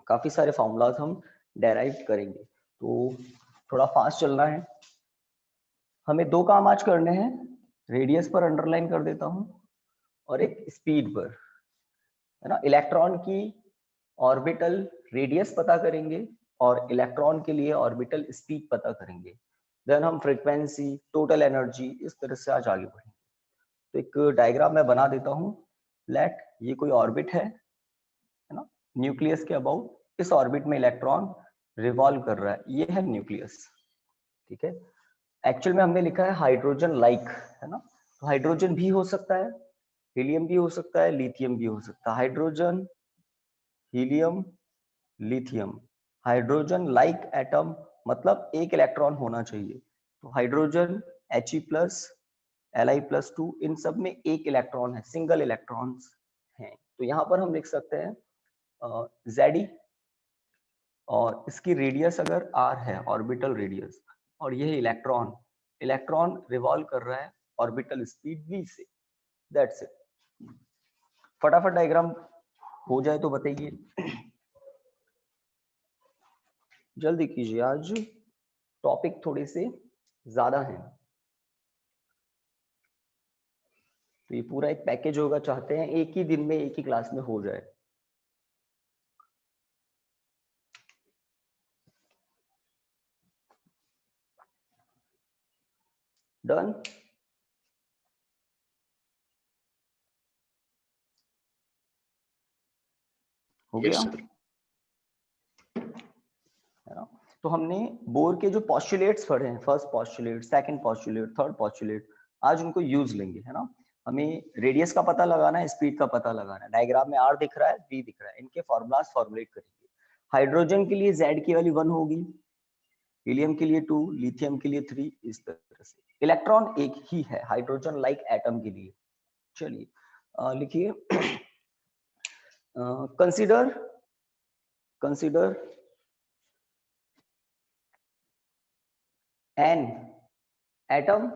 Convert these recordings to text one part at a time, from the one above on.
काफी सारे फॉर्मूलाज हम डेराइव करेंगे, तो थोड़ा फास्ट चलना है। हमें दो काम आज करने हैं, रेडियस पर अंडरलाइन कर देता हूं और एक स्पीड पर, है ना। इलेक्ट्रॉन की ऑर्बिटल रेडियस पता करेंगे और इलेक्ट्रॉन के लिए ऑर्बिटल स्पीड पता करेंगे। देन हम फ्रीक्वेंसी, टोटल एनर्जी, इस तरह से आज आगे बढ़ेंगे। तो एक डायग्राम मैं बना देता हूं। लेट ये कोई ऑर्बिट है ना, न्यूक्लियस के अबाउट। इस ऑर्बिट में इलेक्ट्रॉन रिवॉल्व कर रहा है, ये है न्यूक्लियस, ठीक है। एक्चुअल में हमने लिखा है हाइड्रोजन लाइक, है ना। तो हाइड्रोजन भी हो सकता है, हीलियम भी हो सकता है, लिथियम भी हो सकता है। Hydrogen, helium, lithium. Hydrogen like atom मतलब एक इलेक्ट्रॉन होना चाहिए। तो हाइड्रोजन He+, Li+2, इन सब में एक इलेक्ट्रॉन है, सिंगल इलेक्ट्रॉन्स हैं। तो यहाँ पर हम लिख सकते हैं Ze, और इसकी रेडियस अगर r है, ऑर्बिटल रेडियस, और यह इलेक्ट्रॉन, इलेक्ट्रॉन रिवॉल्व कर रहा है ऑर्बिटल स्पीड v से। That's it. फटाफट डायग्राम हो जाए तो बताइए, जल्दी कीजिए, आज टॉपिक थोड़े से ज्यादा हैं। तो ये पूरा एक पैकेज होगा, चाहते हैं एक ही दिन में एक ही क्लास में हो जाए। डन। हो गया, है ना। तो हमने बोर के जो पॉस्टुलेट्स पढ़े हैं, first postulate, second postulate, third postulate, आज उनको यूज लेंगे, है ना। हमें रेडियस का पता लगाना है, स्पीड का पता लगाना है। डायग्राम में r दिख रहा है, v दिख रहा है, इनके फॉर्मूलाज फॉर्मुलेट करेंगे। हाइड्रोजन के लिए z की वैल्यू 1 होगी, हीलियम के लिए 2, लिथियम के लिए 3, इस तरह से। इलेक्ट्रॉन एक ही है हाइड्रोजन लाइक एटम के लिए। चलिए लिखिए, consider an atom,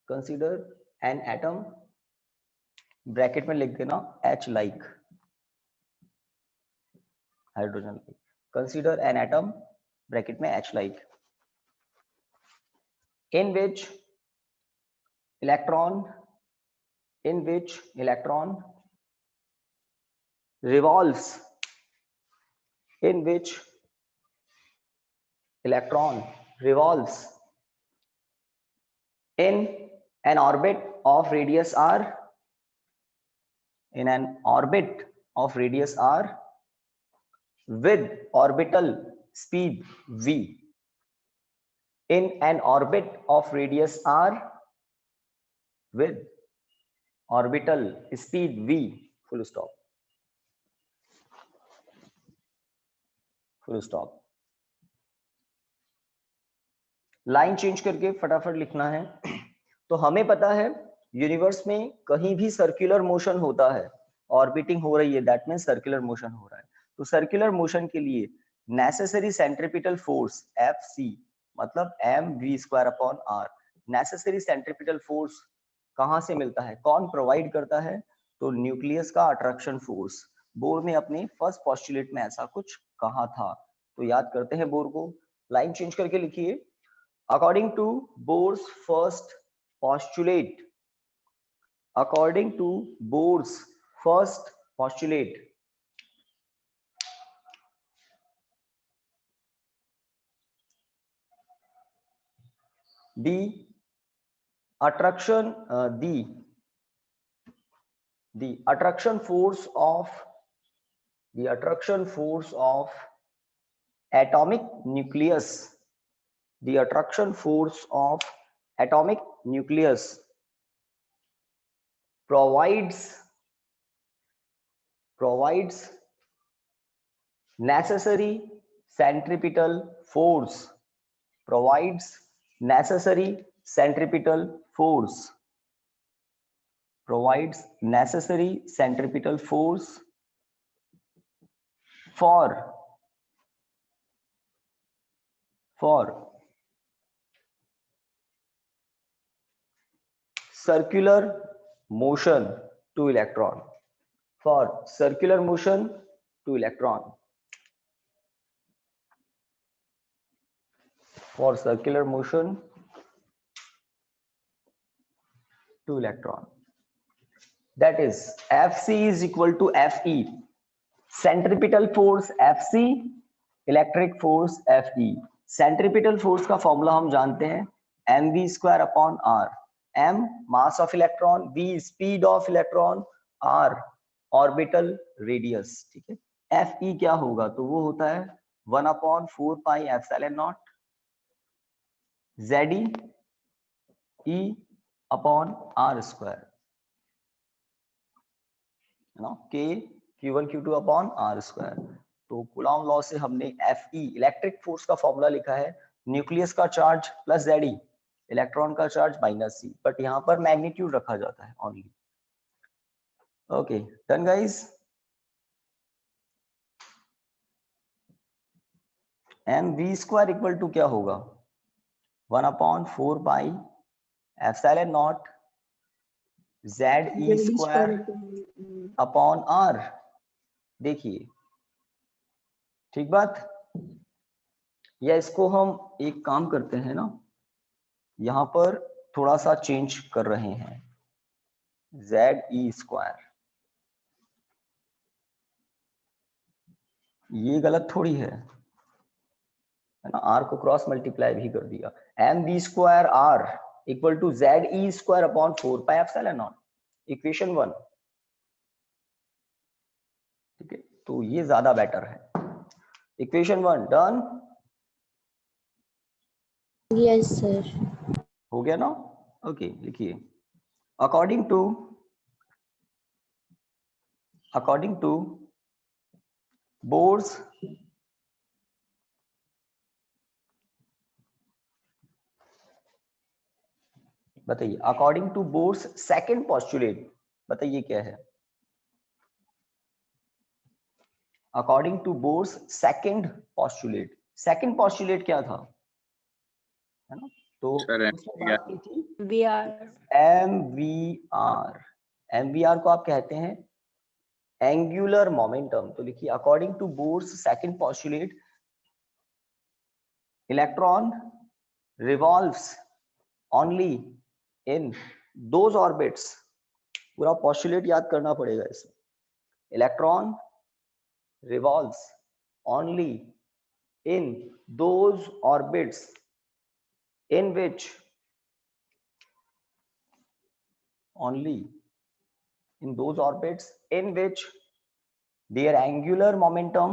consider an atom, bracket में लिख देना H like, hydrogen like. Consider an atom, bracket में H like, in which electron revolves, in which electron revolves in an orbit of radius r, in an orbit of radius r with orbital speed v, in an orbit of radius r with orbital speed v, full stop, full stop। Line change करके फटाफट लिखना है। तो हमें पता है universe में कहीं भी सर्कुलर मोशन होता है, ऑर्बिटिंग हो रही है, दैट मींस सर्कुलर मोशन हो रहा है। तो सर्कुलर मोशन के लिए नेसेसरी सेंट्रीपिटल फोर्स Fc मतलब mv²/r। नेसेसरी सेंट्रीपिटल फोर्स कहां से मिलता है, कौन प्रोवाइड करता है? तो न्यूक्लियस का अट्रैक्शन फोर्स। बोर ने अपने फर्स्ट पोस्टुलेट में ऐसा कुछ कहा था, तो याद करते हैं बोर को। लाइन चेंज करके लिखिए, according to Bohr's first postulate, according to Bohr's first postulate, the attraction the attraction force of atomic nucleus, the attraction force of atomic nucleus provides necessary centripetal force, provides necessary centripetal force, provides necessary centripetal force for circular motion to electron, for circular motion to electron। for circular motion to electron. That is Fc is equal to Fe. Centripetal force Fc, electric force Fe. Centripetal force का formula हम जानते हैं mv square upon r. m mass of electron, v speed of electron, r orbital radius. ठीक है. Fe क्या होगा? तो वो होता है 1/4 pi epsilon naught Ze E upon r square, है ना, k q1 q2 upon r square. तो कूलॉम लॉ से हमने Fe इलेक्ट्रिक फोर्स का फॉर्मूला लिखा है न्यूक्लियस का चार्ज प्लस Ze, इलेक्ट्रॉन का चार्ज माइनस c, बट यहाँ पर मैग्नीट्यूड रखा जाता है only. Okay, done guys. mv square equal to क्या होगा? 1/4 pi epsilon naught Ze square upon r. देखिए, ठीक बात. या इसको हम एक काम करते हैं ना, यहां पर थोड़ा सा चेंज कर रहे हैं. Ze स्क्वायर, ये गलत थोड़ी है ना, r को क्रॉस मल्टीप्लाई भी कर दिया. mv square r equal to Ze square upon 4 pi epsilon naught, equation 1. ठीक है, तो ये ज्यादा बेटर है. Equation 1 done. Yes sir. हो गया ना? ओके, लिखिए. अकॉर्डिंग टू बोर्स बताइए, according to Bohr's second postulate, बताइए क्या है? According to Bohr's second postulate. Second postulate क्या था, है ना? तो उसमें बात की थी MVR को आप कहते हैं एंगुलर मोमेंटम. तो लिखिए, according to Bohr's second postulate electron revolves only in those orbits. पूरा पोस्टुलेट याद करना पड़ेगा इसमें. Electron revolves only in those orbits in which their angular momentum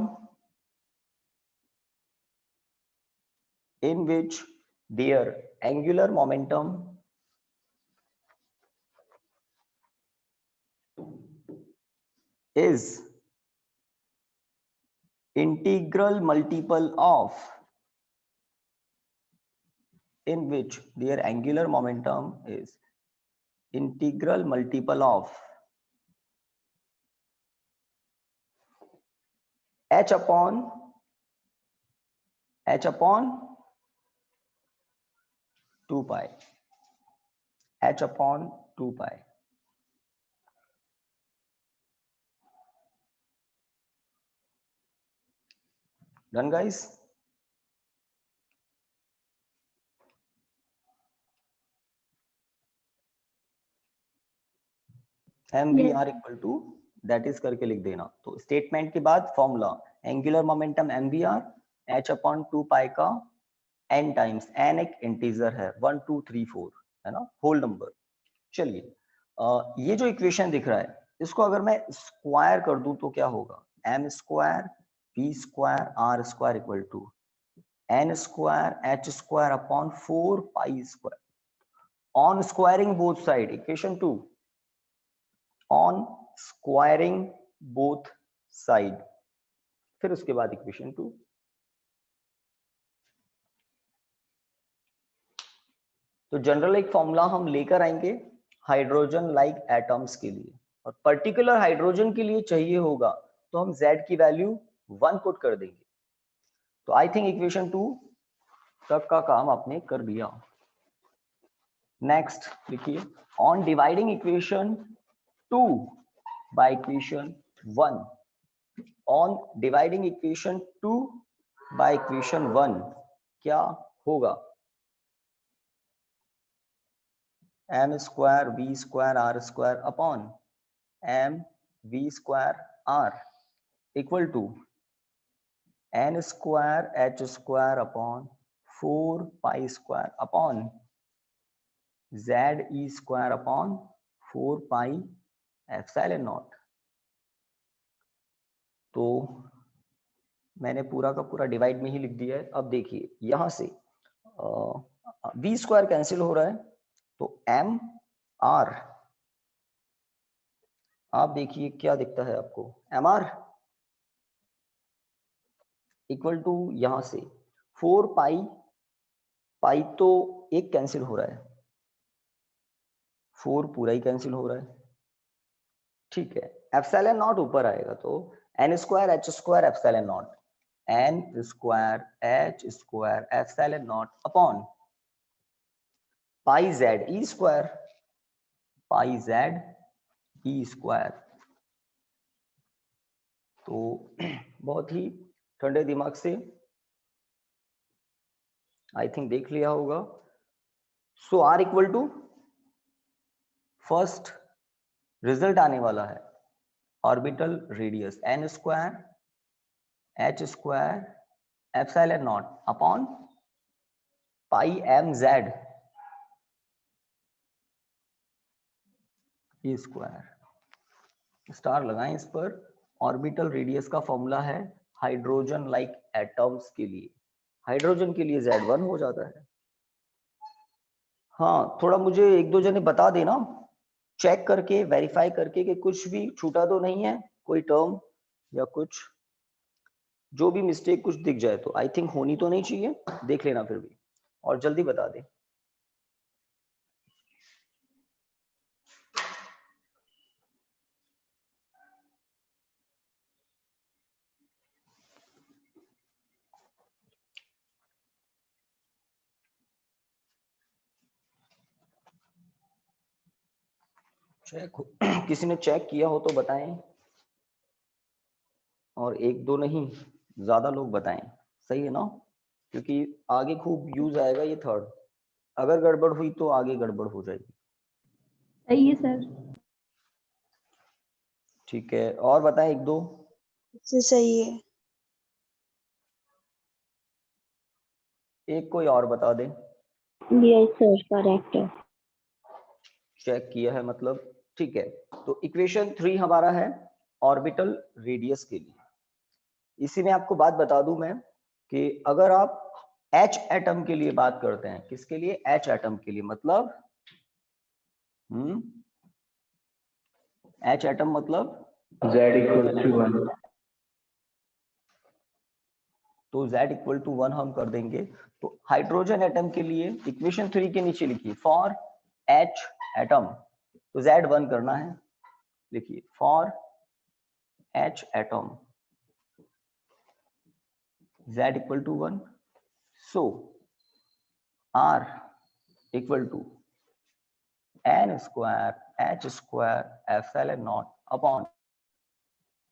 is integral multiple of h upon 2 pi. h upon 2 pi. Done guys? MVR equal to that is करके लिख देना. तो statement के बाद formula angular momentum MVR h upon 2 pi का n times, n एक integer है, 1 2 3 4, है ना, होल नंबर. चलिए, ये जो इक्वेशन दिख रहा है इसको अगर मैं स्क्वायर कर दूं तो क्या होगा? m square v square r square equal to n square h square upon 4 pi square. On squaring both side, equation 2. On squaring both side, फिर उसके बाद इक्वेशन 2. तो जनरल एक फॉर्मूला हम लेकर आएंगे हाइड्रोजन लाइक एटम्स के लिए, और पर्टिकुलर हाइड्रोजन के लिए चाहिए होगा तो हम Z की वैल्यू 1 पुट कर देंगे. तो आई थिंक इक्वेशन 2 तक का काम आपने कर दिया. नेक्स्ट लिखिए, on dividing equation 2 by equation 1. On dividing equation 2 by equation 1, क्या होगा m square v square r square upon m v square r equal to n square h square upon 4 pi square upon z e square upon 4 pi epsilon naught. तो मैंने पूरा का पूरा divide में ही लिख दिया है। अब देखिए यहां से v स्क्वायर कैंसिल हो रहा है, तो m r, आप देखिए क्या दिखता है आपको, एम आर इक्वल टू यहां से 4 पाई, पाई तो एक कैंसिल हो रहा है, 4 पूरा ही कैंसिल हो रहा है, ठीक है। एप्सिलॉन नॉट ऊपर आएगा तो n square h square epsilon not, n square h square epsilon naught upon pi z e square, pi z e square. तो बहुत ही ठंडे दिमाग से आई थिंक देख लिया होगा। So r equal to first result आने वाला है orbital radius n square h square epsilon naught upon pi m z e square. Star लगाएं इस पर। ऑर्बिटल रेडियस का फॉर्मूला है हाइड्रोजन लाइक एटम्स के लिए, हाइड्रोजन के लिए Z1 हो जाता है। हाँ, थोड़ा मुझे एक दो जने बता देना चेक करके, वेरीफाई करके कि कुछ भी छूटा तो नहीं है, कोई टर्म या कुछ, जो भी मिस्टेक कुछ दिख जाए तो आई थिंक होनी तो नहीं चाहिए, देख लेना फिर भी और जल्दी बता दे। चेक किसी ने चेक किया हो तो बताएं, और एक दो नहीं ज्यादा लोग बताएं, सही है ना, क्योंकि आगे खूब यूज आएगा ये थर्ड। अगर गड़बड़ हुई तो आगे गड़बड़ हो जाएगी। सही है सर। ठीक है, और बताएं एक दो। सही है। एक कोई और बता दे। यस सर, करेक्ट है। चेक किया है मतलब, ठीक है। तो इक्वेशन 3 हमारा है ऑर्बिटल रेडियस के लिए। इसी में आपको बात बता दूं मैं कि अगर आप H एटम के लिए बात करते हैं, किसके लिए, H एटम के लिए, मतलब H एटम मतलब Z इक्वल टू 1, तो Z इक्वल टू 1 हम कर देंगे। तो हाइड्रोजन एटम के लिए इक्वेशन 3 के नीचे लिखिए फॉर H एटम, तो Z1 करना है, लिखिए for H atom Z equal to 1, so R equal to n square h square epsilon naught upon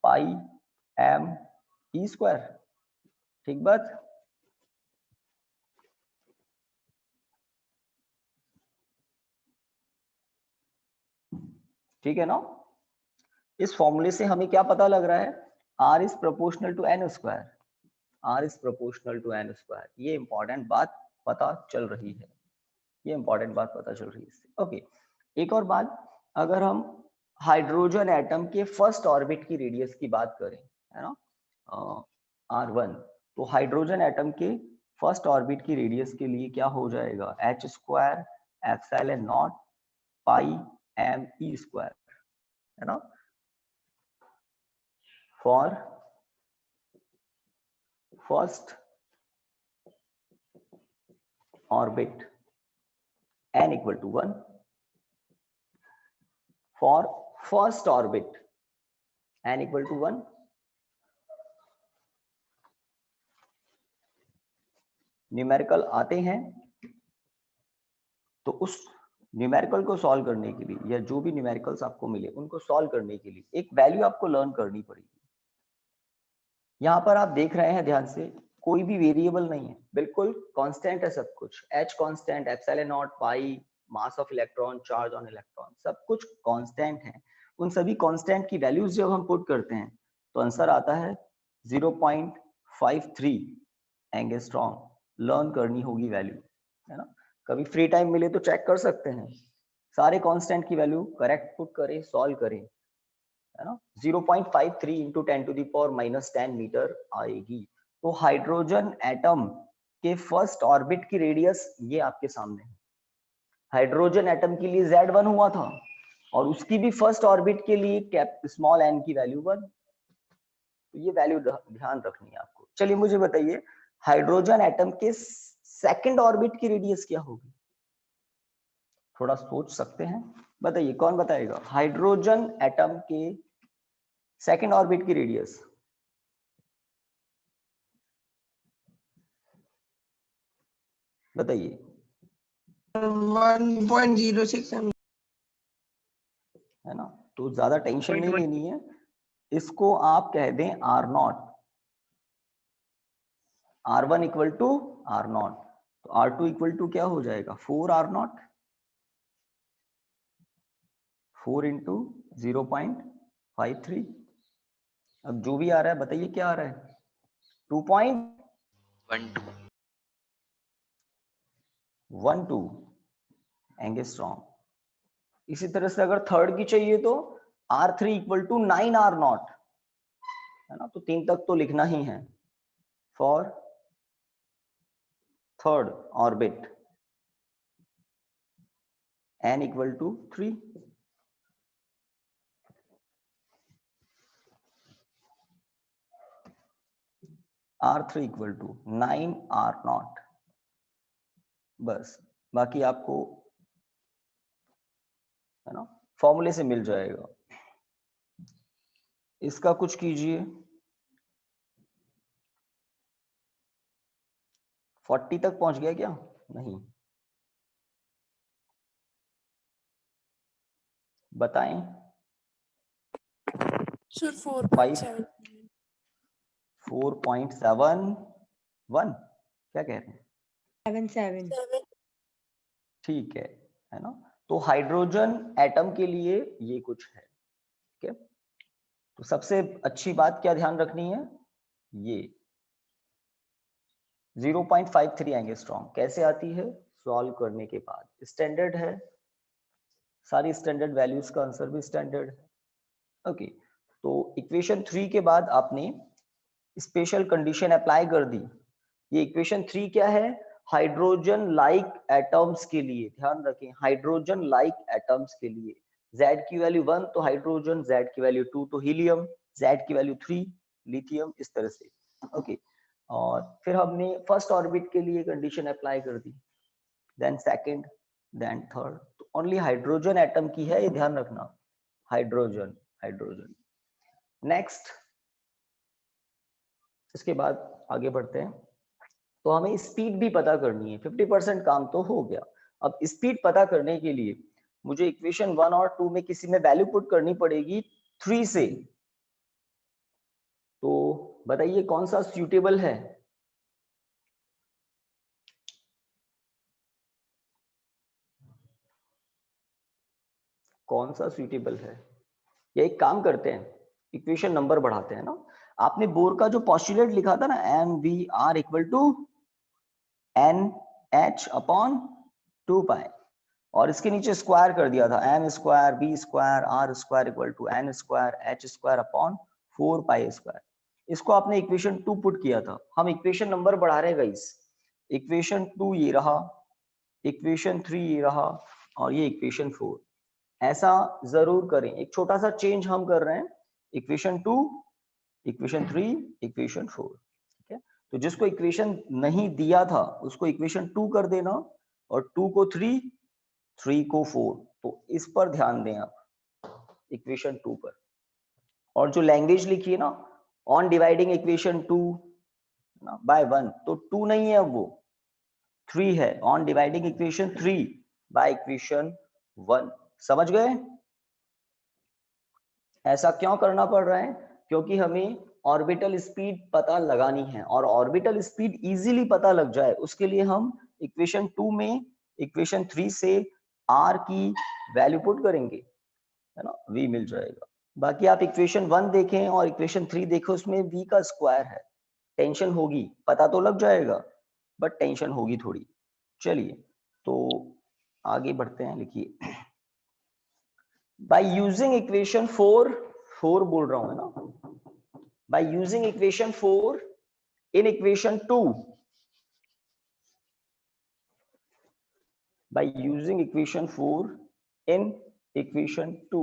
pi m e square, ठीक बात। ठीक है ना। इस फॉर्मूले से हमें क्या पता लग रहा है, r is proportional to n square, r is proportional to n square. ये इंपॉर्टेंट बात पता चल रही है, ये इंपॉर्टेंट बात पता चल रही है इससे। ओके, एक और बात, अगर हम हाइड्रोजन एटम के फर्स्ट ऑर्बिट की रेडियस की बात करें, है ना, r1, तो हाइड्रोजन एटम के फर्स्ट ऑर्बिट की रेडियस के लिए क्या हो जाएगा, h square epsilon naught pi m e square, है ना, for first orbit n equal to 1, for first orbit n equal to 1, numerical आते हैं तो उस न्यूमेरिकल को सॉल्व करने के लिए, या जो भी न्यूमेरिकल्स आपको मिले उनको सॉल्व करने के लिए एक वैल्यू आपको लर्न करनी पड़ेगी। यहां पर आप देख रहे हैं ध्यान से, कोई भी वेरिएबल नहीं है, बिल्कुल कांस्टेंट है सब कुछ। H constant, epsilon naught, pi, mass of electron, charge on electron, सब कुछ कांस्टेंट है। उन सभी कांस्टेंट की वैल्यूज जब हम पुट करते हैं तो आंसर आता है 0.53 एंगस्ट्रॉम। लर्न करनी होगी वैल्यू, है ना। कभी फ्री टाइम मिले तो चेक कर सकते हैं, सारे कांस्टेंट की वैल्यू करेक्ट पुट करें, सॉल्व करें, है ना। 0.53 इंटू 10⁻⁻10 मीटर आएगी। तो हाइड्रोजन एटम के फर्स्ट ऑर्बिट की रेडियस ये आपके सामने है। हाइड्रोजन एटम के लिए Z1 हुआ था और उसकी भी फर्स्ट ऑर्बिट के लिए कैप स्मॉल n की वैल्यू 1। तो ये वैल्यू ध्यान रखनी है आपको। चलिए मुझे बताइए, हाइड्रोजन एटम के सेकंड ऑर्बिट की रेडियस क्या होगी? थोड़ा सोच सकते हैं, बताइए कौन बताएगा? हाइड्रोजन एटम के सेकंड ऑर्बिट की रेडियस बताइए। 1.06 है ना, तो ज्यादा टेंशन नहीं लेनी है, इसको आप कह दें R0। R1 equal to R0, तो R2 इक्वल टू क्या हो जाएगा? 4R0, 4 into 0.53। अब जो भी आ रहा है बताइए क्या आ रहा है? 2.12 एंगस्ट्रॉम। इसी तरह से अगर थर्ड की चाहिए तो R3 इक्वल टू 9R0, है ना। तो 3 तक तो लिखना ही है for third orbit, n equal to 3। R3 equal to 9R0, बस। बाकी आपको, है ना, फॉर्मूले से मिल जाएगा। इसका कुछ कीजिए, 40 तक पहुंच गया क्या? नहीं, बताएं। 4.71 क्या कह रहे हैं? 77 ठीक है ना। तो हाइड्रोजन एटम के लिए ये कुछ है, ठीक है। तो सबसे अच्छी बात क्या ध्यान रखनी है, ये 0.53 एंगस्ट्रॉम कैसे आती है? सॉल्व करने के बाद। स्टैंडर्ड है, सारी स्टैंडर्ड वैल्यूज का आंसर भी स्टैंडर्ड है। ओके, तो इक्वेशन 3 के बाद आपने स्पेशल कंडीशन अप्लाई कर दी। ये इक्वेशन 3 क्या है? हाइड्रोजन लाइक एटम्स के लिए, ध्यान रखें, हाइड्रोजन लाइक एटम्स के लिए Z की वैल्यू 1 तो हाइड्रोजन, Z की वैल्यू 2 तो हीलियम, Z की वैल्यू 3 लिथियम, इस तरह से। ओके, और फिर हमने फर्स्ट ऑर्बिट के लिए कंडीशन अप्लाई कर दी, देन सेकंड, देन थर्ड। तो ओनली हाइड्रोजन एटम की है, ये ध्यान रखना, हाइड्रोजन हाइड्रोजन। नेक्स्ट, इसके बाद आगे बढ़ते हैं। तो हमें स्पीड भी पता करनी है, 50% काम तो हो गया। अब स्पीड पता करने के लिए मुझे इक्वेशन 1 और 2 में किसी में वैल्यू पुट करनी पड़ेगी 3 से। तो बताइए कौन सा सूटेबल है? कौन सा सूटेबल है? या एक काम करते हैं, इक्वेशन नंबर बढ़ाते हैं ना। आपने बोर का जो पॉस्टुलेट लिखा था ना, mvr equal to nh upon 2 pi, और इसके नीचे स्क्वायर कर दिया था, m square b square r square equal to n square h square upon 4 pi square. इसको आपने इक्वेशन 2 पुट किया था। हम इक्वेशन नंबर बढ़ा रहे हैं गाइस। इक्वेशन 2 ये रहा, इक्वेशन 3 ये रहा, और ये इक्वेशन 4। ऐसा जरूर करें, एक छोटा सा चेंज हम कर रहे हैं, इक्वेशन 2, इक्वेशन 3, इक्वेशन 4, ठीक है। तो जिसको इक्वेशन नहीं दिया था उसको इक्वेशन 2 कर देना, और 2 को 3, 3 को 4। तो इस पर ध्यान दें आप, इक्वेशन 2 पर। और जो लैंग्वेज लिखी है ना, ऑन डिवाइडिंग इक्वेशन 2 बाय 1, तो 2 नहीं है, अब वो 3 है। On dividing equation 3 by equation 1। समझ गए? ऐसा क्यों करना पड़ रहा है? क्योंकि हमें ऑर्बिटल स्पीड पता लगानी है, और ऑर्बिटल स्पीड इजीली पता लग जाए उसके लिए हम इक्वेशन 2 में इक्वेशन 3 से r की वैल्यू पुट करेंगे, है ना, v मिल जाएगा। बाकी आप इक्वेशन 1 देखें और इक्वेशन 3 देखें, उसमें v का स्क्वायर है, टेंशन होगी, पता तो लग जाएगा बट टेंशन होगी थोड़ी। चलिए तो आगे बढ़ते हैं, लिखिए बाय यूजिंग इक्वेशन 4 बोल रहा हूं, है ना, by using equation 4 in equation 2, by using equation 4 in equation 2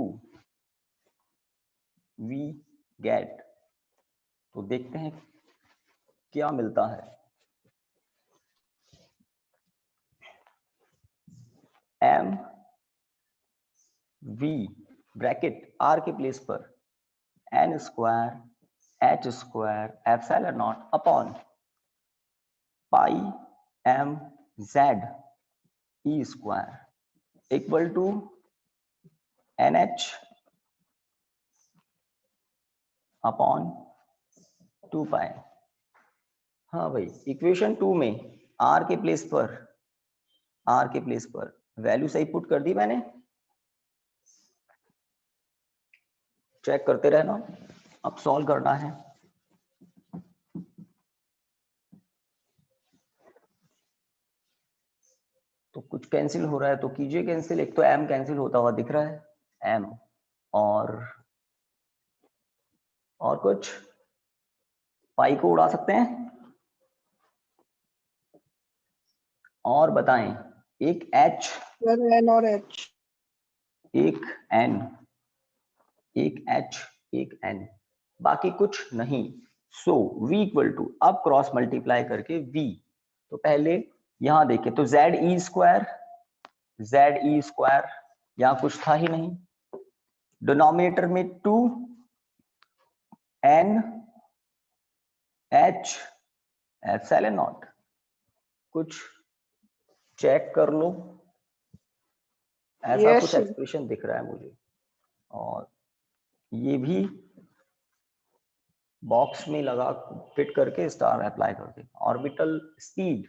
we get, तो देखते हैं क्या मिलता है। m v ब्रैकेट r के प्लेस पर n square h square epsilon naught upon pi m z e square equal to nh upon 2 pi. हाँ भाई, इक्वेशन 2 में r के प्लेस पर वैल्यू सही पुट कर दी मैंने, चेक करते रहना, अब सॉल्व करना है। तो कुछ कैंसिल हो रहा है तो कीजिए कैंसिल, एक तो m कैंसिल होता हुआ दिख रहा है, m और कुछ पाई को उड़ा सकते हैं, और बताएं एक h n और h, एक n, एक h एक n, बाकी कुछ नहीं। सो v इक्वल टू, अब क्रॉस मल्टीप्लाई करके v, तो पहले यहां देखें तो z e स्क्वायर यहां कुछ था ही नहीं, डिनोमिनेटर में 2 n h एप्सिलॉन नॉट, कुछ चेक कर लो, ऐसा Yes, कुछ sir. एक्सप्रेशन दिख रहा है मुझे, और ये भी बॉक्स में लगा फिट करके स्टार अप्लाई कर देगा। ऑर्बिटल स्पीड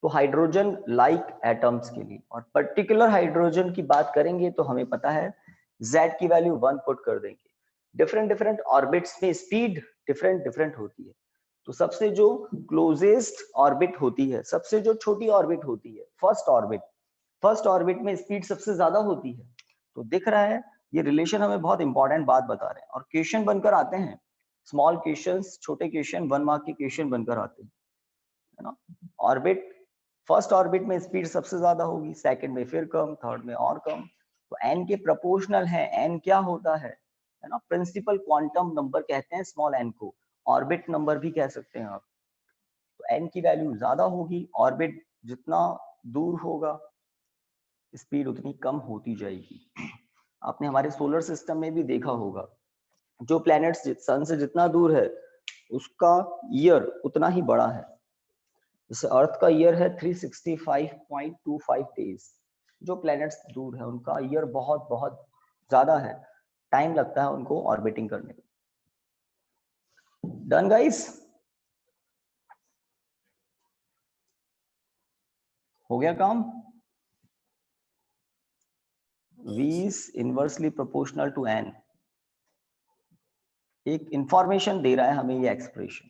तो हाइड्रोजन लाइक एटम्स के लिए, और पर्टिकुलर हाइड्रोजन की बात करेंगे तो हमें पता है z की वैल्यू 1 पुट कर देंगे। डिफरेंट ऑर्बिट्स में स्पीड डिफरेंट होती है, तो सबसे जो क्लोजेस्ट ऑर्बिट होती है, सबसे जो छोटी ऑर्बिट होती है फर्स्ट ऑर्बिट में स्पीड सबसे ज्यादा होती है। तो दिख रहा है ये रिलेशन हमें बहुत इंपॉर्टेंट बात बता रहे हैं, और क्वेश्चन बनकर आते हैं, स्मॉल क्वेश्चंस, छोटे क्वेश्चन 1 मार्क के क्वेश्चन बनकर आते हैं, है ना। ऑर्बिट, फर्स्ट ऑर्बिट में स्पीड सबसे ज्यादा होगी, सेकंड में फिर कम, थर्ड में और कम, तो n के प्रोपोर्शनल है। n क्या होता है ना, प्रिंसिपल क्वांटम नंबर कहते हैं स्मॉल n को, ऑर्बिट नंबर भी कह सकते हैं आप। तो n की वैल्यू ज्यादा होगी, ऑर्बिट जितना दूर होगा स्पीड उतनी कम होती जाएगी। आपने हमारे सोलर सिस्टम में भी देखा होगा, जो प्लैनेट्स सन से जितना दूर है उसका ईयर उतना ही बड़ा है। जैसे अर्थ का ईयर है 365.25 डेज, जो प्लैनेट्स दूर है उनका ईयर बहुत बहुत ज्यादा है, टाइम लगता है उनको ऑर्बिटिंग करने में। डन गाइस, हो गया काम। v is inversely proportional to n, एक इंफॉर्मेशन दे रहा है हमें ये एक्सप्रेशन,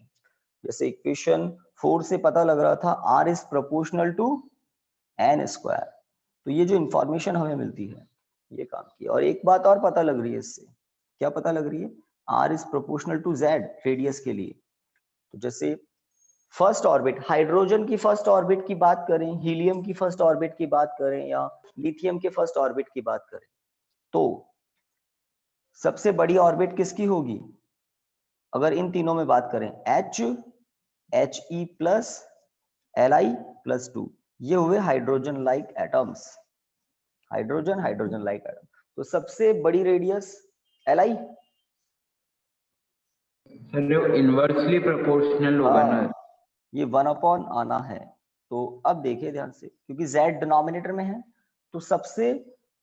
जैसे इक्वेशन 4 से पता लग रहा था r is proportional to n square, तो ये जो इंफॉर्मेशन हमें मिलती है ये काम की। और एक बात और पता लग रही है इससे, क्या पता लग रही है, r is proportional to z radius के लिए। तो जैसे फर्स्ट ऑर्बिट, हाइड्रोजन की फर्स्ट ऑर्बिट की बात करें, हीलियम की फर्स्ट ऑर्बिट की बात करें, या लिथियम के फर्स्ट ऑर्बिट की बात करें, तो सबसे बड़ी ऑर्बिट किसकी होगी अगर इन तीनों में बात करें, H, He plus Li plus 2, ये हुए hydrogen like atoms, hydrogen like atom. तो सबसे बड़ी रेडियस Li, सर जो इनवर्सली प्रोपोर्शनल होगा ना, ये 1 अपॉन आना है। तो अब देखिए ध्यान से, क्योंकि z डिनोमिनेटर में है तो सबसे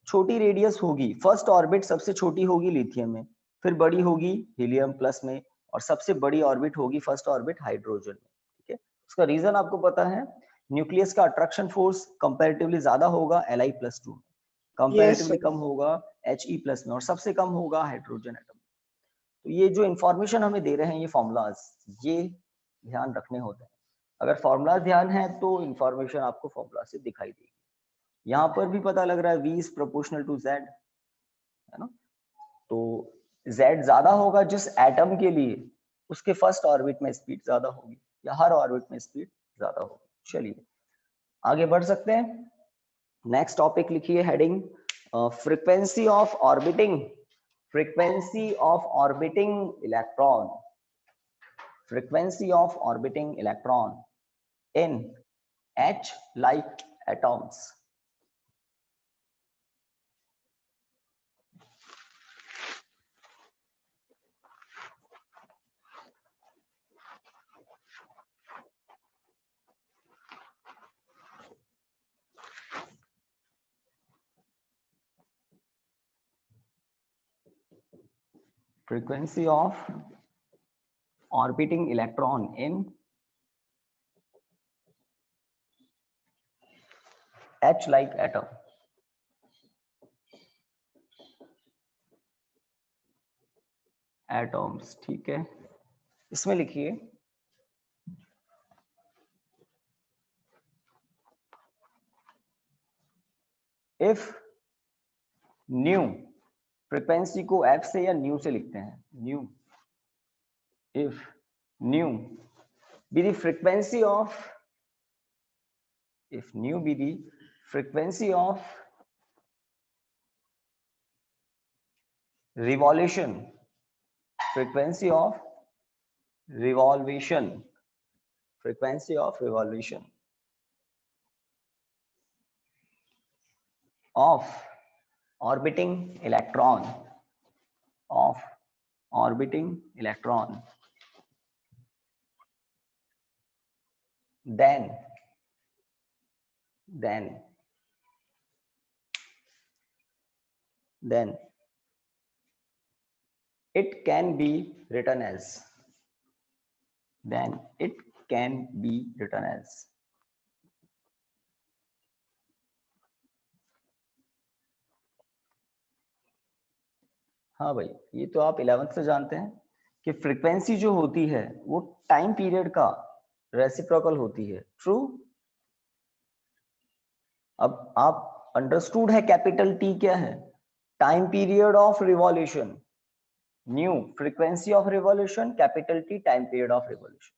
छोटी रेडियस होगी, फर्स्ट ऑर्बिट सबसे छोटी होगी लिथियम में, फिर बड़ी होगी हीलियम प्लस में, और सबसे बड़ी ऑर्बिट होगी फर्स्ट ऑर्बिट हाइड्रोजन में, ठीक है। उसका रीजन आपको पता है, न्यूक्लियस का अट्रैक्शन फोर्स कंपैरेटिवली ज्यादा होगा Li+2 में, कंपैरेटिवली कम होगा He+ में, और सबसे कम होगा हाइड्रोजन एटम। तो ये जो इंफॉर्मेशन हमें दे रहे हैं ये फॉर्मूलाज, ये ध्यान रखने होते हैं। अगर फॉर्मूलाज ध्यान है तो इंफॉर्मेशन आपको फॉर्मूला से दिखाई देगी। यहाँ पर भी पता लग रहा है V is proportional to Z, है ना। तो Z ज्यादा होगा जिस एटम के लिए, उसके फर्स्ट ऑर्बिट में स्पीड ज्यादा होगी, या हर ऑर्बिट में स्पीड ज्यादा होगी। चलिए आगे बढ़ सकते हैं। नेक्स्ट टॉपिक लिखिए heading frequency of orbiting, frequency of orbiting electron, frequency of orbiting electron in H-like atoms. Frequency of orbiting electron in H-like atom. Atoms, ठीक है। इसमें लिखिए if nu, फ्रीक्वेंसी को F से या न्यू से लिखते हैं, new, if nu be the frequency of, if nu be the frequency of revolution, frequency of revolution, frequency of revolution of orbiting electron, of orbiting electron, then it can be written as, then it can be written as हाँ भाई, ये तो आप 11th से जानते हैं कि frequency जो होती है वो टाइम पीरियड का रेसिप्रोकल होती है, ट्रू। अब आप अंडरस्टूड है कैपिटल टी क्या है, time period of revolution, new frequency of revolution, capital T time period of revolution.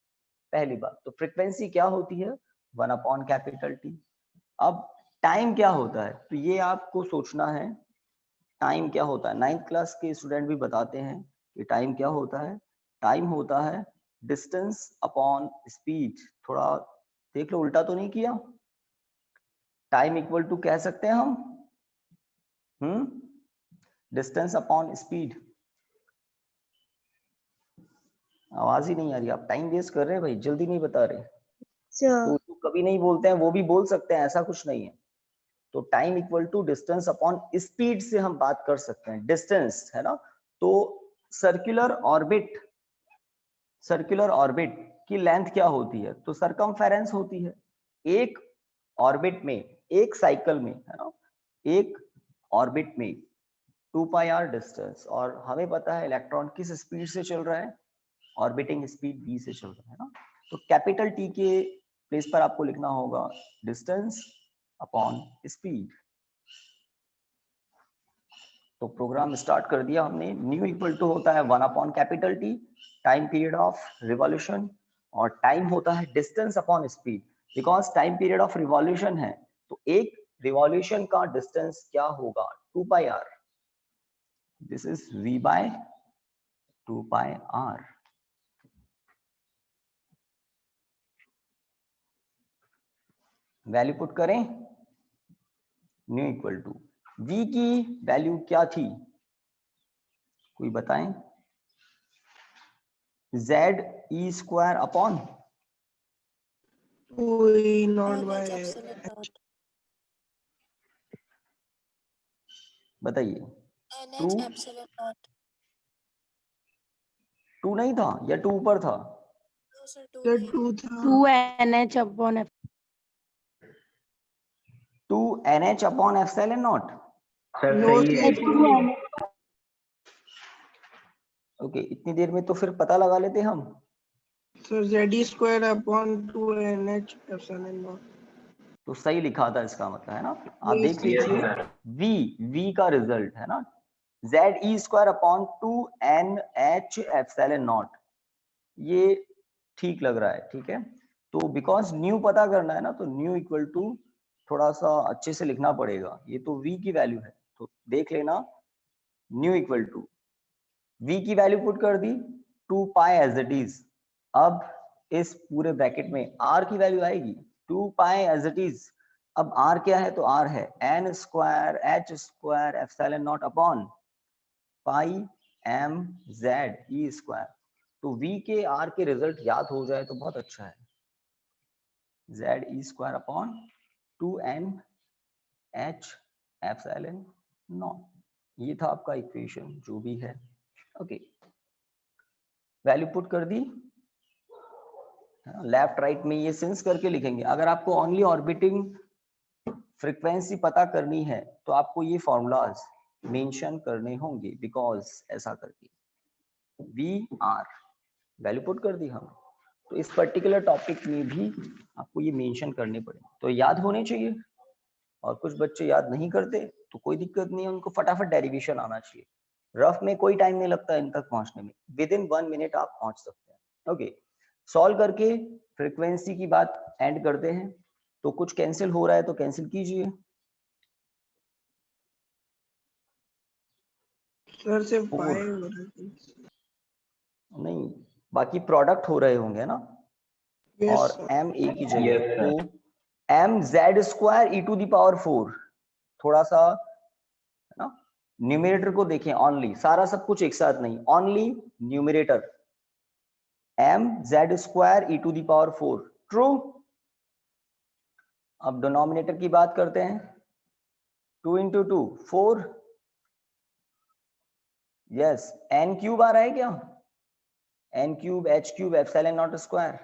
पहली बात तो फ्रीक्वेंसी क्या होती है, 1/T। अब टाइम क्या होता है, तो ये आपको सोचना है टाइम क्या होता है। 9th क्लास के स्टूडेंट भी बताते हैं कि टाइम क्या होता है। टाइम होता है डिस्टेंस अपॉन स्पीड। थोड़ा देख लो उल्टा तो नहीं किया। टाइम इक्वल टू कह सकते हैं हम डिस्टेंस अपॉन स्पीड। आवाज ही नहीं आ रही, आप टाइम वेस्ट कर रहे हैं भाई, जल्दी नहीं बता रहे। तो कभी नहीं बोलते हैं वो भी बोल सकते हैं, ऐसा कुछ नहीं है। तो time equal to distance upon speed से हम बात कर सकते हैं। डिस्टेंस है ना, तो सर्कुलर ऑर्बिट की लेंथ क्या होती है, तो सरकमफेरेंस होती है। एक ऑर्बिट में, एक साइकिल में, है ना, एक ऑर्बिट में 2πr डिस्टेंस, और हमें पता है इलेक्ट्रॉन किस स्पीड से चल रहा है, ऑर्बिटिंग स्पीड v से चल रहा है ना। तो कैपिटल T के प्लेस पर आपको लिखना होगा डिस्टेंस अपॉन स्पीड। तो प्रोग्राम स्टार्ट कर दिया हमने। न्यू इक्वल टू होता है 1/T, time period of revolution, और टाइम होता है distance upon speed. Because time period of revolution है तो एक रिवॉल्यूशन का डिस्टेंस क्या होगा, 2πr। This is v/2πr। Value put करें, न्यू इक्वल टू v की वैल्यू क्या थी, कोई बताएं। Z(E²) upon 2E0/H। बताइए, ट्रू 2 नहीं था या 2 ऊपर था? सर 2 था। 2NH upon F. 2 NH upon epsilon naught. Sir no सही है। सर, ओके, इतनी देर में तो फिर पता लगा लेते हम। Sir ZE square upon 2NH epsilon naught. तो सही लिखा था इसका मतलब, है ना? आप Yes, देख लीजिए, v का रिजल्ट है ना, ZE square upon 2NH epsilon not. ये ठीक लग रहा है, ठीक है। तो बिकॉज न्यू पता करना है ना, तो न्यू इक्वल टू थोड़ा सा अच्छे से लिखना पड़ेगा। ये तो v की वैल्यू है, तो देख लेना, न्यू इक्वल टू v की वैल्यू पुट कर दी 2 पाई एज इट इज। अब इस पूरे ब्रैकेट में r की वैल्यू आएगी 2 पाई एज इट इज। अब r क्या है? तो r है n square h square epsilon naught upon pi m z e square. तो v के r के रिजल्ट याद हो जाए तो बहुत अच्छा है। z e square upon 2n h epsilon not. ये था आपका इक्वेशन जो भी है। ओके, वैल्यू पुट कर दी, लेफ्ट राइट में ये सिंस करके लिखेंगे। अगर आपको ओनली ऑर्बिटिंग फ्रीक्वेंसी पता करनी है तो आपको ये फॉर्मूलाज मेंशन करने होंगे, बिकॉज ऐसा करके वी आर वैल्यू पुट कर दी हम, तो इस पर्टिकुलर टॉपिक में भी आपको ये मेंशन करने पड़ेंगे, तो याद होने चाहिए। और कुछ बच्चे याद नहीं करते तो कोई दिक्कत नहीं है, उनको फटाफट डेरिवेशन आना चाहिए। रफ में कोई टाइम नहीं लगता इन तक पहुंचने में, विद इन 1 मिनट आप पहुंच सकते हैं। ओके, सॉल्व करके फ्रीक्वेंसी की बात एंड करते हैं। तो कुछ कैंसिल हो रहा है तो कैंसिल कीजिए। सर सिर्फ 4 पाए हो रहा है। नहीं, बाकी प्रोडक्ट हो रहे होंगे ना, Yes, और sir. m a की जगह Yes, sir. तो m z square e to the power 4। थोड़ा सा है ना, न्यूमरेटर को देखें ओनली, सारा सब कुछ एक साथ नहीं, only numerator m z square e to the power 4, true. अब डिनोमिनेटर की बात करते हैं, 2 इंटू 2 4, यस, n क्यूब आ रहा है क्या? n cube h cube epsilon naught square,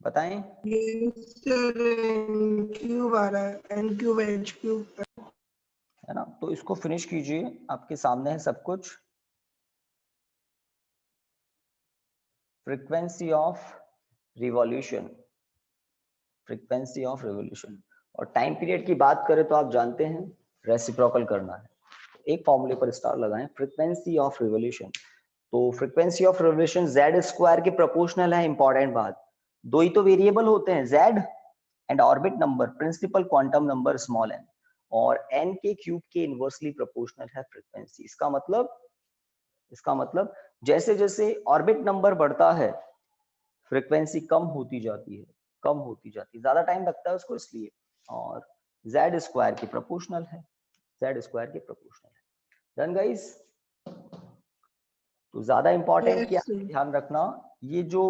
बताएं। Yes, sir. N क्यूब आ रहा है, N क्यूब H क्यूब। है ना, तो इसको फिनिश कीजिए, आपके सामने है सब कुछ। Frequency of revolution, frequency of revolution. और टाइम पीरियड की बात करें तो आप जानते हैं रेसिप्रोकल करना है, एक फॉर्मूले पर स्टार लगाएं, फ्रीक्वेंसी ऑफ रिवॉल्यूशन। तो frequency of revolution z square के प्रोपोर्शनल है। इंपॉर्टेंट बात, दो ही तो वेरिएबल होते हैं, z and orbit number, principal quantum number small n, और n के क्यूब के इनवर्सली प्रोपोर्शनल है फ्रीक्वेंसी। इसका मतलब जैसे जैसे ऑर्बिट नंबर बढ़ता है फ्रीक्वेंसी कम होती जाती है, कम होती जाती है, ज्यादा टाइम लगता है उसको इसलिए, और z स्क्वायर के प्रोपोर्शनल है, z स्क्वायर के प्रोपोर्शनल है। Done guys? तो ज्यादा इंपॉर्टेंट क्या Yes, sir. ध्यान रखना, ये जो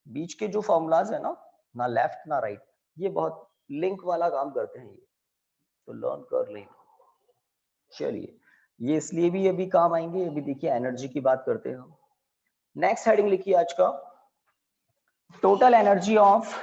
बीच के जो फॉर्मूलाज है ना लेफ्ट ना राइट, ये बहुत लिंक वाला काम करते हैं, ये तो लर्न कर लें। चलिए, ये इसलिए भी अभी काम आएंगे। अभी देखिए एनर्जी की बात करते हैं हम। नेक्स्ट हेडिंग लिखिए आज का, total energy of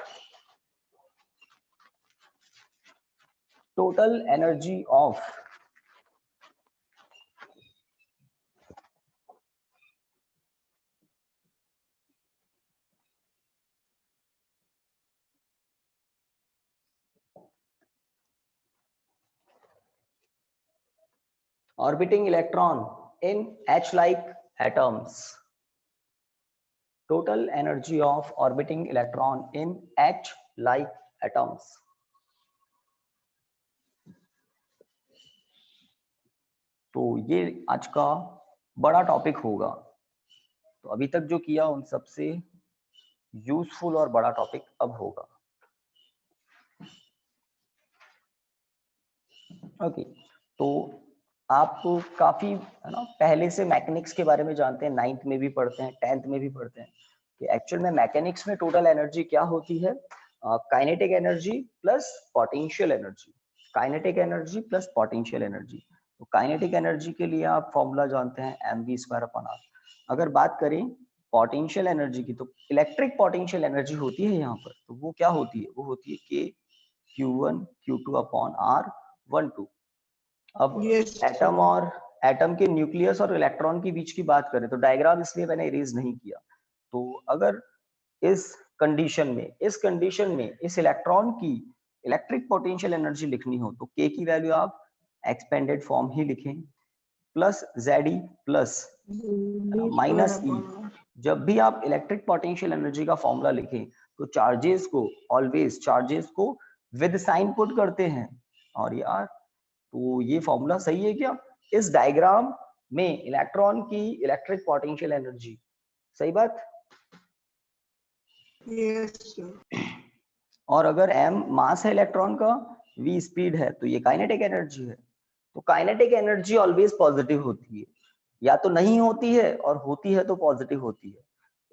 orbiting electron in H-like atoms. Total energy of orbiting electron in H-like atoms. तो ये आज का बड़ा टॉपिक होगा। तो अभी तक जो किया उन सबसे यूजफुल और बड़ा टॉपिक अब होगा। ओके, तो आप काफी है ना पहले से मैकेनिक्स के बारे में जानते हैं, 9th में भी पढ़ते हैं, 10th में भी पढ़ते हैं कि एक्चुअल में मैकेनिक्स में टोटल एनर्जी क्या होती है, kinetic energy plus potential energy, kinetic energy plus potential energy. तो काइनेटिक एनर्जी के लिए आप फॉर्मूला जानते हैं mv²/r। अगर बात करें पोटेंशियल एनर्जी की, तो इलेक्ट्रिक पोटेंशियल एनर्जी होती है यहाँ पर, तो वो क्या होती है, वो होती है k q1 q2/r12। अब Yes, एटम sir. और एटम के न्यूक्लियस और इलेक्ट्रॉन के बीच की बात करें तो डायग्राम इसलिए मैंने इरेज नहीं किया। तो अगर इस कंडीशन में इस इलेक्ट्रॉन की इलेक्ट्रिक पोटेंशियल एनर्जी लिखनी हो तो k की वैल्यू आप एक्सपेंडेड फॉर्म ही लिखें, प्लस Ze प्लस माइनस ई। जब भी आप इलेक्ट्रिक पोटेंशियल एनर्जी का फॉर्मूला लिखें तो चार्जेस को ऑलवेज चार्जेस को विद साइन पुट करते हैं। और यार तो ये फॉर्मूला सही है क्या? इस डायग्राम में इलेक्ट्रॉन की इलेक्ट्रिक पोटेंशियल एनर्जी, सही बात। Yes, sir. और अगर m मास है इलेक्ट्रॉन का, v स्पीड है, तो ये काइनेटिक एनर्जी है। तो काइनेटिक एनर्जी ऑलवेज पॉजिटिव होती है, या तो नहीं होती है और होती है तो पॉजिटिव होती है।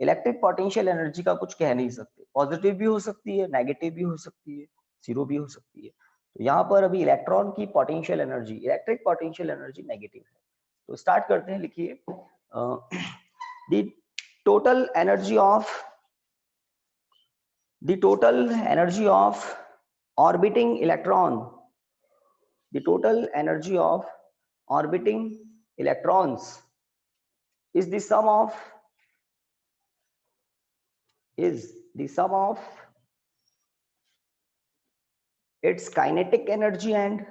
इलेक्ट्रिक पोटेंशियल एनर्जी का कुछ कह नहीं सकते, पॉजिटिव भी हो सकती है, नेगेटिव भी हो सकती है, जीरो भी हो सकती है। तो यहाँ पर अभी इलेक्ट्रॉन की potential energy, electric potential energy negative है। तो स्टार्ट करते हैं, लिखिए the total energy of orbiting electron, the total energy of orbiting electrons is the sum of its kinetic energy and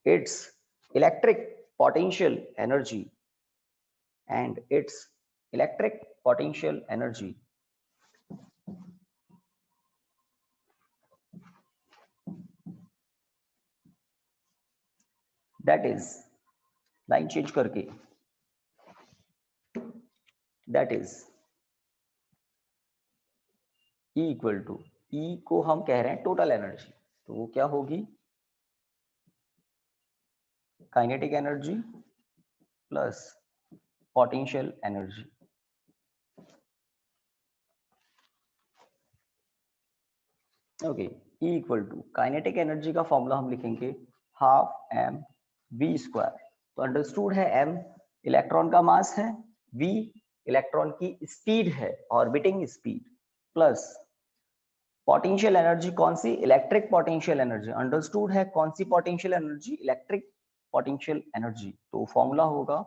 its electric potential energy that is, line change करके, that is E equal to, E को हम कह रहे हैं total energy, तो वो क्या होगी, kinetic energy plus potential energy. Okay, E equal to kinetic energy का फॉर्मूला हम लिखेंगे हाफ m v²। तो अंडरस्टूड है m इलेक्ट्रॉन का मास है, v इलेक्ट्रॉन की स्पीड है, orbiting speed, plus potential energy कौन सी, इलेक्ट्रिक पोटेंशियल एनर्जी। अंडरस्टूड है कौन सी potential energy, electric potential energy. तो फॉर्मूला होगा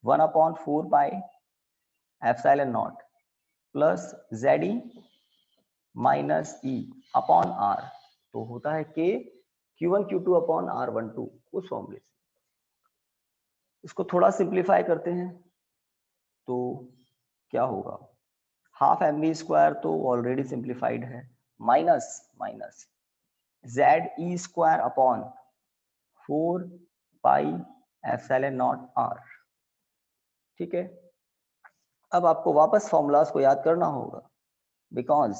1/4 pi epsilon nought plus Ze minus E upon R। तो होता है K Q1 Q2/R12 उस फॉर्मूले से। इसको थोड़ा सिंप्लीफाई करते हैं तो क्या होगा, हाफ mv² तो ऑलरेडी सिंप्लीफाइड है, minus Ze²/4 pi epsilon not R। ठीक है, अब आपको वापस फॉर्मूलाज को याद करना होगा, बिकॉज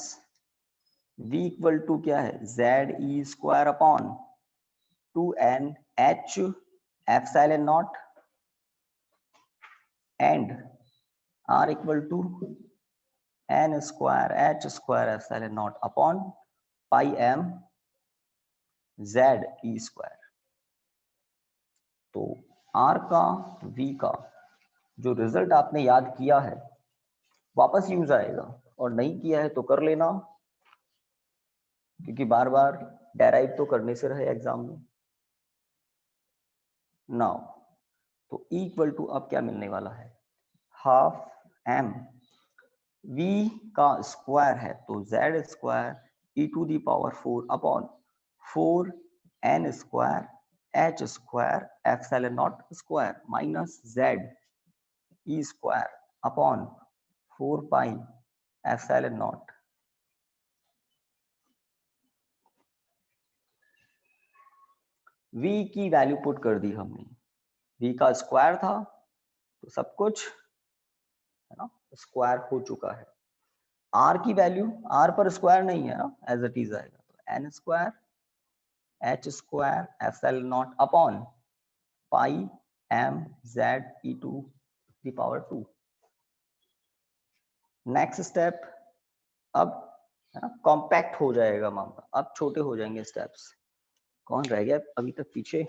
v इक्वल टू क्या है, Ze²/2n h epsilon naught and R equal to n² h² epsilon naught upon pi m Ze²। तो R का V का जो रिजल्ट आपने याद किया है वापस यूज आएगा, और नहीं किया है तो कर लेना, क्योंकि बार बार डेराइव तो करने से रहे एग्जाम में। नाउ तो E इक्वल टू अब क्या मिलने वाला है, हाफ m v का स्क्वायर है तो Z² e⁴ upon 4n² h² epsilon naught square minus Ze² upon 4 pi epsilon not. v की वैल्यू पुट कर दी हमने, v का स्क्वायर था तो सब कुछ है ना स्क्वायर हो चुका है। r की वैल्यू, r पर स्क्वायर नहीं है ना, एज इट इज आएगा, तो n² h² epsilon naught upon pi m Z e⁴ next step, अब है ना, कॉम्पैक्ट हो जाएगा मामला, अब छोटे हो जाएंगे स्टेप्स। कौन रह गया अभी तक पीछे?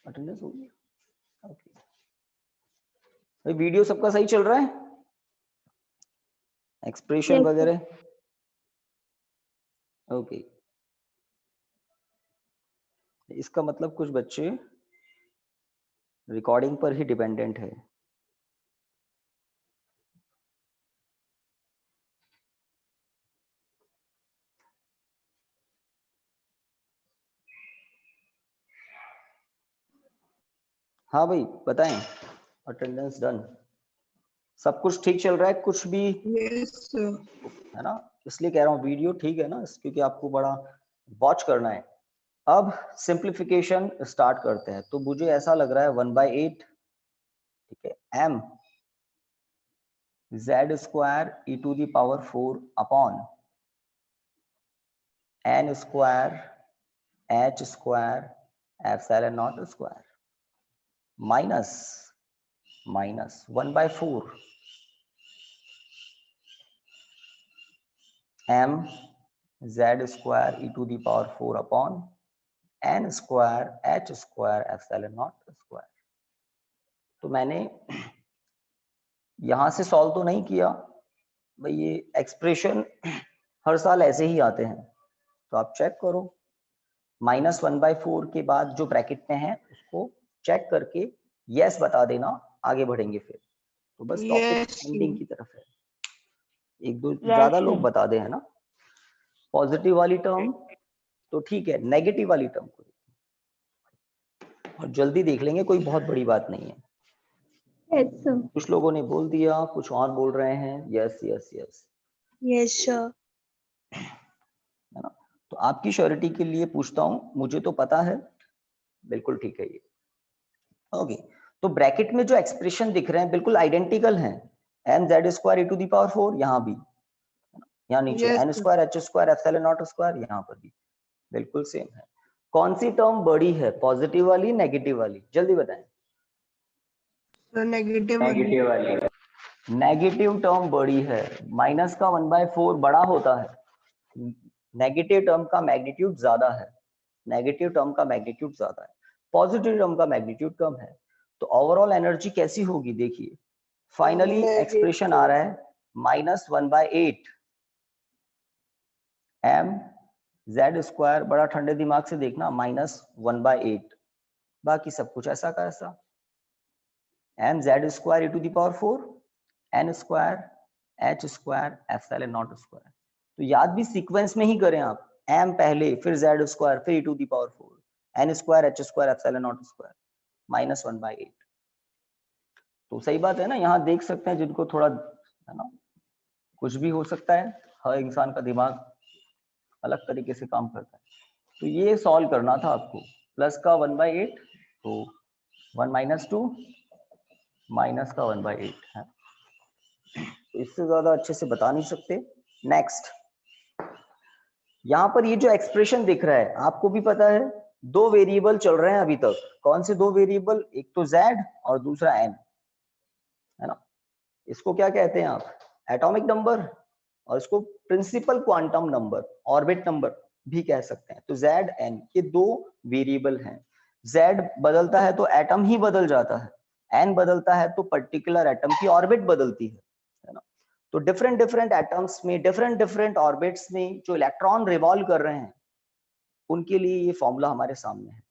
अटेंडेंस हो गया? ओके भाई, वीडियो सबका सही चल रहा है, एक्सप्रेशन वगैरह? ओके इसका मतलब कुछ बच्चे रिकॉर्डिंग पर ही डिपेंडेंट है। हाँ भाई बताएं, अटेंडेंस डन, सब कुछ ठीक चल रहा है, कुछ भी Yes, sir. है ना? इसलिए कह रहा हूँ वीडियो ठीक है ना, क्योंकि आपको बड़ा वॉच करना है। अब सिंप्लीफिकेशन स्टार्ट करते हैं। तो मुझे ऐसा लग रहा है 1/8, ठीक है, m z square e to the power 4 upon n square h square epsilon naught square minus 1/4 m z square e to the power 4 upon n square h square epsilon naught square. तो मैंने यहां से solve तो नहीं किया भाई, ये expression हर साल ऐसे ही आते हैं, तो आप चेक करो। -1/4 के बाद जो ब्रैकेट में है उसको चेक करके यस बता देना, आगे बढ़ेंगे फिर। तो बस टॉपिक Yes. एंडिंग की तरफ है, एक दो ज्यादा लोग बता दे, है ना। पॉजिटिव वाली टर्म तो ठीक है, नेगेटिव वाली टर्म को और जल्दी देख लेंगे, कोई बहुत बड़ी बात नहीं है। Yes, sir. कुछ लोगों ने बोल दिया, कुछ और बोल रहे हैं yes yes yes, Yes, sir. है ना। तो आपकी श्योरिटी के लिए पूछता हूं, मुझे तो पता है, बिल्कुल ठीक है ये। ओके तो ब्रैकेट में जो एक्सप्रेशन दिख रहे हैं बिल्कुल आइडेंटिकल हैं, M Z square e to the power 4 यहाँ भी, यहाँ नीचे Yes, N sir. Square H square epsilon naught square यहाँ पर भी बिल्कुल सेम है। कौन सी टर्म बड़ी है, पॉजिटिव वाली नेगेटिव वाली, जल्दी बताएं। So negative one. नेगेटिव वाली। नेगेटिव टर्म बड़ी है, माइनस का 1/4 बड़ा होता है, नेगेटिव टर्म का मैग्नीट्यूड ज्यादा है, नेगेटिव टर्म का मैग्नीट्यूड ज्यादा है, पॉजिटिव टर्म का मैग्नीट्यूड कम है। तो ओवरऑल एनर्जी कैसी होगी देखिए, फाइनली एक्सप्रेशन आ रहा है -1/8 m z स्क्वायर, बड़ा ठंडे दिमाग से देखना, -1/8, बाकी सब कुछ ऐसा का ऐसा, m z square e to the power 4 n square h square epsilon naught square. तो याद भी सीक्वेंस में ही करें आप, m पहले फिर z स्क्वायर फिर e to the power 4 n square h square epsilon naught square -1/8। तो सही बात है ना, यहाँ देख सकते हैं जिनको थोड़ा, है ना, कुछ भी हो सकता है, हर इंसान का दिमाग अलग तरीके से काम करता है। तो ये सॉल्व करना था आपको, प्लस का 1/8 तो 1 - 2 माइनस का 1/8 है, तो इससे ज्यादा अच्छे से बता नहीं सकते। नेक्स्ट, यहाँ पर ये जो एक्सप्रेशन दिख रहा है आपको भी पता है, दो वेरिएबल चल रहे हैं अभी तक। कौन से दो वेरिएबल, एक तो z और दूसरा n, है ना। इसको क्या कहते हैं आप, एटॉमिक नंबर, और इसको principal quantum number, orbit number भी कह सकते हैं। तो z n ये दो वेरिएबल हैं, z बदलता है तो एटम ही बदल जाता है, n बदलता है तो पर्टिकुलर एटम की ऑर्बिट बदलती है ना। तो डिफरेंट डिफरेंट एटम्स में, डिफरेंट डिफरेंट ऑर्बिट्स में जो इलेक्ट्रॉन रिवॉल्व कर रहे हैं, उनके लिए ये फॉर्मूला हमारे सामने है।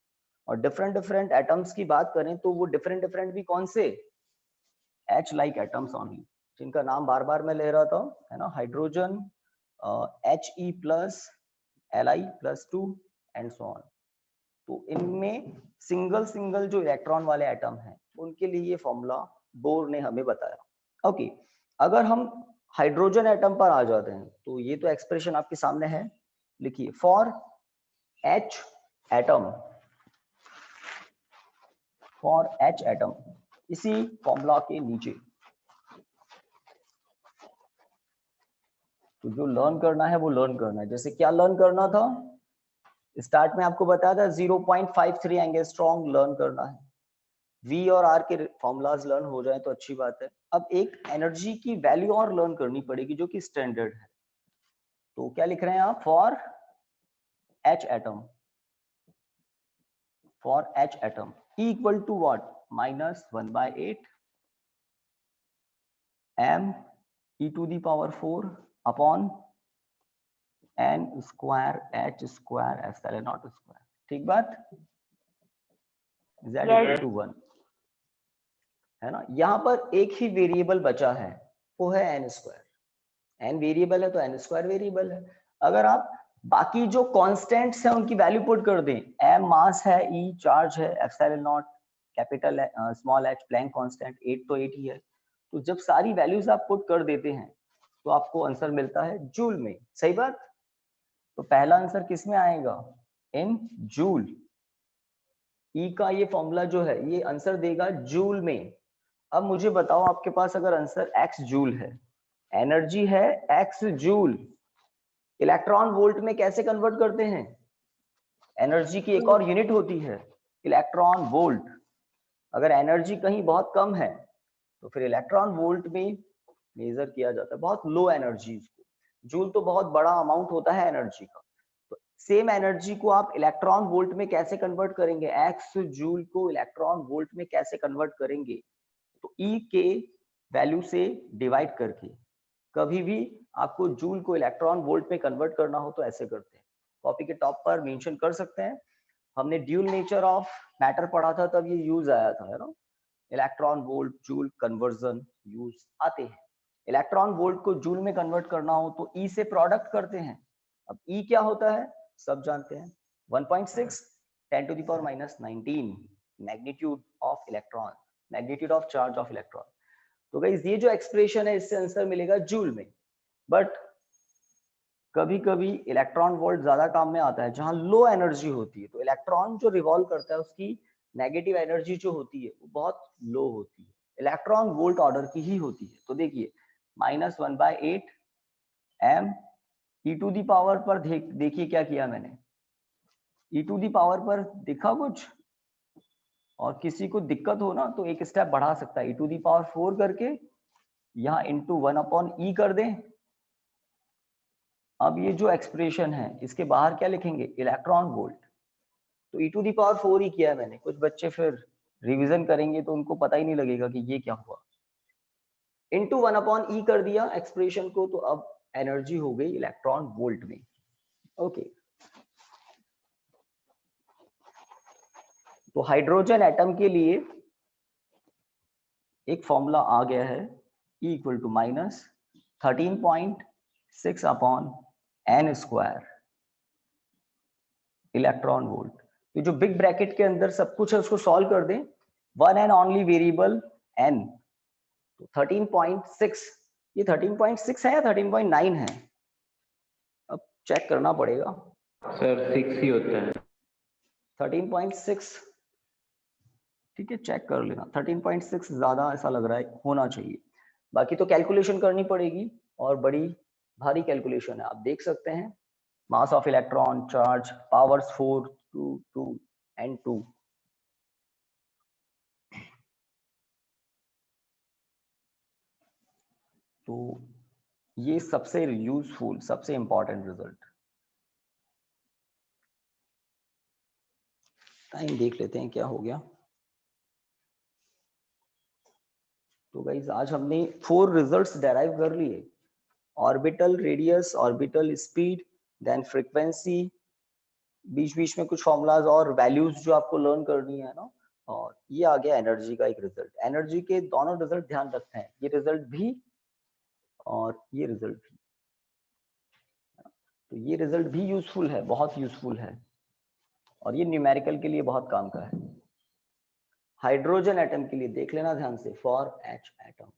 और डिफरेंट डिफरेंट एटम्स की बात करें तो वो डिफरेंट डिफरेंट भी कौन से, H लाइक एटम्स ओनली, जिनका नाम बार बार मैं ले रहा था, है ना, hydrogen, He plus Li+2 and so on. तो इनमें सिंगल सिंगल जो इलेक्ट्रॉन वाले एटम हैं उनके लिए ये फॉर्मूला बोर ने हमें बताया। ओके अगर हम हाइड्रोजन एटम पर आ जाते हैं तो ये तो एक्सप्रेशन आपके सामने है, लिखिए for H atom, for H atom, इसी फॉर्मूला के नीचे। तो जो लर्न करना है वो लर्न करना है। जैसे क्या लर्न करना था, स्टार्ट में आपको बताया था 0.53 एंगस्ट्रॉम लर्न करना है, V और R के फॉर्मूलाज लर्न हो जाए तो अच्छी बात है। अब एक एनर्जी की वैल्यू और लर्न करनी पड़ेगी जो कि स्टैंडर्ड है। तो क्या लिख रहे हैं आप? For H atom, for H atom E equal to what? -1/8 m e to the power 4 upon n square h square epsilon naught square। ठीक बात? z equal to 1 है ना। यहाँ पर एक ही वेरिएबल बचा है, वो है n स्क्वायर। n वेरिएबल है तो n स्क्वायर वेरिएबल है। अगर आप बाकी जो कांस्टेंट्स हैं उनकी वैल्यू पुट कर दें, m मास है, e चार्ज है, एप्सिलॉन नॉट कैपिटल है, स्मॉल h प्लैंक कांस्टेंट 8 तो 8 ही है। तो जब सारी वैल्यूज आप पुट कर देते हैं तो आपको आंसर मिलता है जूल में। सही बात? तो पहला आंसर किस में आएगा? In joule. E का ये फॉर्मूला जो है ये आंसर देगा जूल में। अब मुझे बताओ, आपके पास अगर आंसर x जूल है, एनर्जी है x जूल, इलेक्ट्रॉन वोल्ट में कैसे कन्वर्ट करते हैं? एनर्जी की एक और यूनिट होती है इलेक्ट्रॉन वोल्ट। अगर एनर्जी कहीं बहुत कम है तो फिर इलेक्ट्रॉन वोल्ट में मेजर किया जाता है, बहुत लो एनर्जी को। जूल तो बहुत बड़ा अमाउंट होता है एनर्जी का। तो सेम एनर्जी को आप इलेक्ट्रॉन वोल्ट में कैसे कन्वर्ट करेंगे? एक्स जूल को इलेक्ट्रॉन वोल्ट में कैसे कन्वर्ट करेंगे? तो ई के वैल्यू से डिवाइड करके। कभी भी आपको जूल को इलेक्ट्रॉन वोल्ट में कन्वर्ट करना हो तो ऐसे करते हैं। कॉपी के टॉप पर मेंशन कर सकते हैं, हमने ड्यूल नेचर ऑफ मैटर पढ़ा था तब ये यूज आया था, है ना। Electron volt joule conversion use आते हैं। इलेक्ट्रॉन वोल्ट को जूल में कन्वर्ट करना हो तो ई से प्रोडक्ट करते हैं। अब ई क्या होता है सब जानते हैं, 1.6 10 to the power -19 magnitude of electron, magnitude of charge of electron. तो गाइस ये जो एक्सप्रेशन है इससे आंसर मिलेगा जूल में। बट कभी कभी इलेक्ट्रॉन वोल्ट ज्यादा काम में आता है जहां लो एनर्जी होती है, तो इलेक्ट्रॉन जो रिवॉल्व करता है उसकी नेगेटिव एनर्जी जो होती है वो बहुत लो होती है, इलेक्ट्रॉन वोल्ट ऑर्डर की ही होती है। तो देखिए -1/8 m e to the power पर देखिए क्या किया मैंने, e टू दी पावर पर दिखा कुछ? और किसी को दिक्कत हो ना तो एक स्टेप बढ़ा सकता है, e टू दी पावर 4 करके यहाँ इंटू 1/e कर दें। अब ये जो एक्सप्रेशन है इसके बाहर क्या लिखेंगे? Electron volt. तो e टू दी पावर 4 ही किया है मैंने। कुछ बच्चे फिर रिवीजन करेंगे तो उनको पता ही नहीं लगेगा कि ये क्या हुआ। इंटू 1/e कर दिया एक्सप्रेशन को, तो अब एनर्जी हो गई इलेक्ट्रॉन वोल्ट में। ओके, तो हाइड्रोजन एटम के लिए एक फॉर्मूला आ गया है, E equal to -13.6/n² electron volt. तो जो बिग ब्रैकेट के अंदर सब कुछ है उसको सॉल्व कर दें, one and only variable n, तो 13.6, ये 13.6 है या 13.9 है? अब चेक करना पड़ेगा। सर 6 ही होता है। 13.6, ठीक है चेक कर लेना। 13.6 ज्यादा ऐसा लग रहा है, होना चाहिए। बाकी तो कैलकुलेशन करनी पड़ेगी और बड़ी भारी कैलकुलेशन है, आप देख सकते हैं। Mass of electron, charge, powers 4 2 2 and 2। तो ये सबसे यूजफुल, सबसे इंपॉर्टेंट रिजल्ट। टाइम देख लेते हैं क्या हो गया। तो गाइस आज हमने 4 रिजल्ट्स डेराइव कर लिए, orbital radius, orbital speed, then frequency, बीच बीच में कुछ फॉर्मूलाज और वैल्यूज जो आपको लर्न करनी है ना, और ये आ गया एनर्जी का एक रिजल्ट। एनर्जी के दोनों रिजल्ट ध्यान रखते हैं, ये रिजल्ट भी और ये रिजल्ट भी। तो ये रिजल्ट भी यूजफुल है, बहुत यूजफुल है, और ये न्यूमेरिकल के लिए बहुत काम का है। हाइड्रोजन एटम के लिए देख लेना ध्यान से, फॉर H एटम।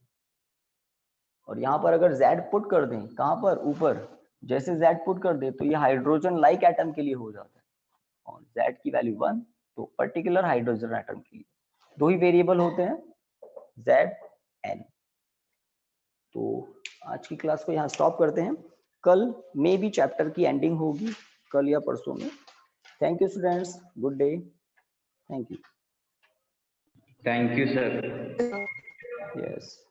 और यहाँ पर अगर Z पुट कर दें, कहाँ पर? ऊपर जैसे Z पुट कर दे तो ये हाइड्रोजन लाइक एटम के लिए हो जाता है, और Z की वैल्यू 1, तो पर्टिकुलर हाइड्रोजन एटम के लिए 2 ही वेरिएबल होते हैं, Z N। तो आज की क्लास को यहाँ स्टॉप करते हैं, कल में भी चैप्टर की एंडिंग होगी, कल या परसों में। Thank you students, good day, thank you. Thank you sir. Yes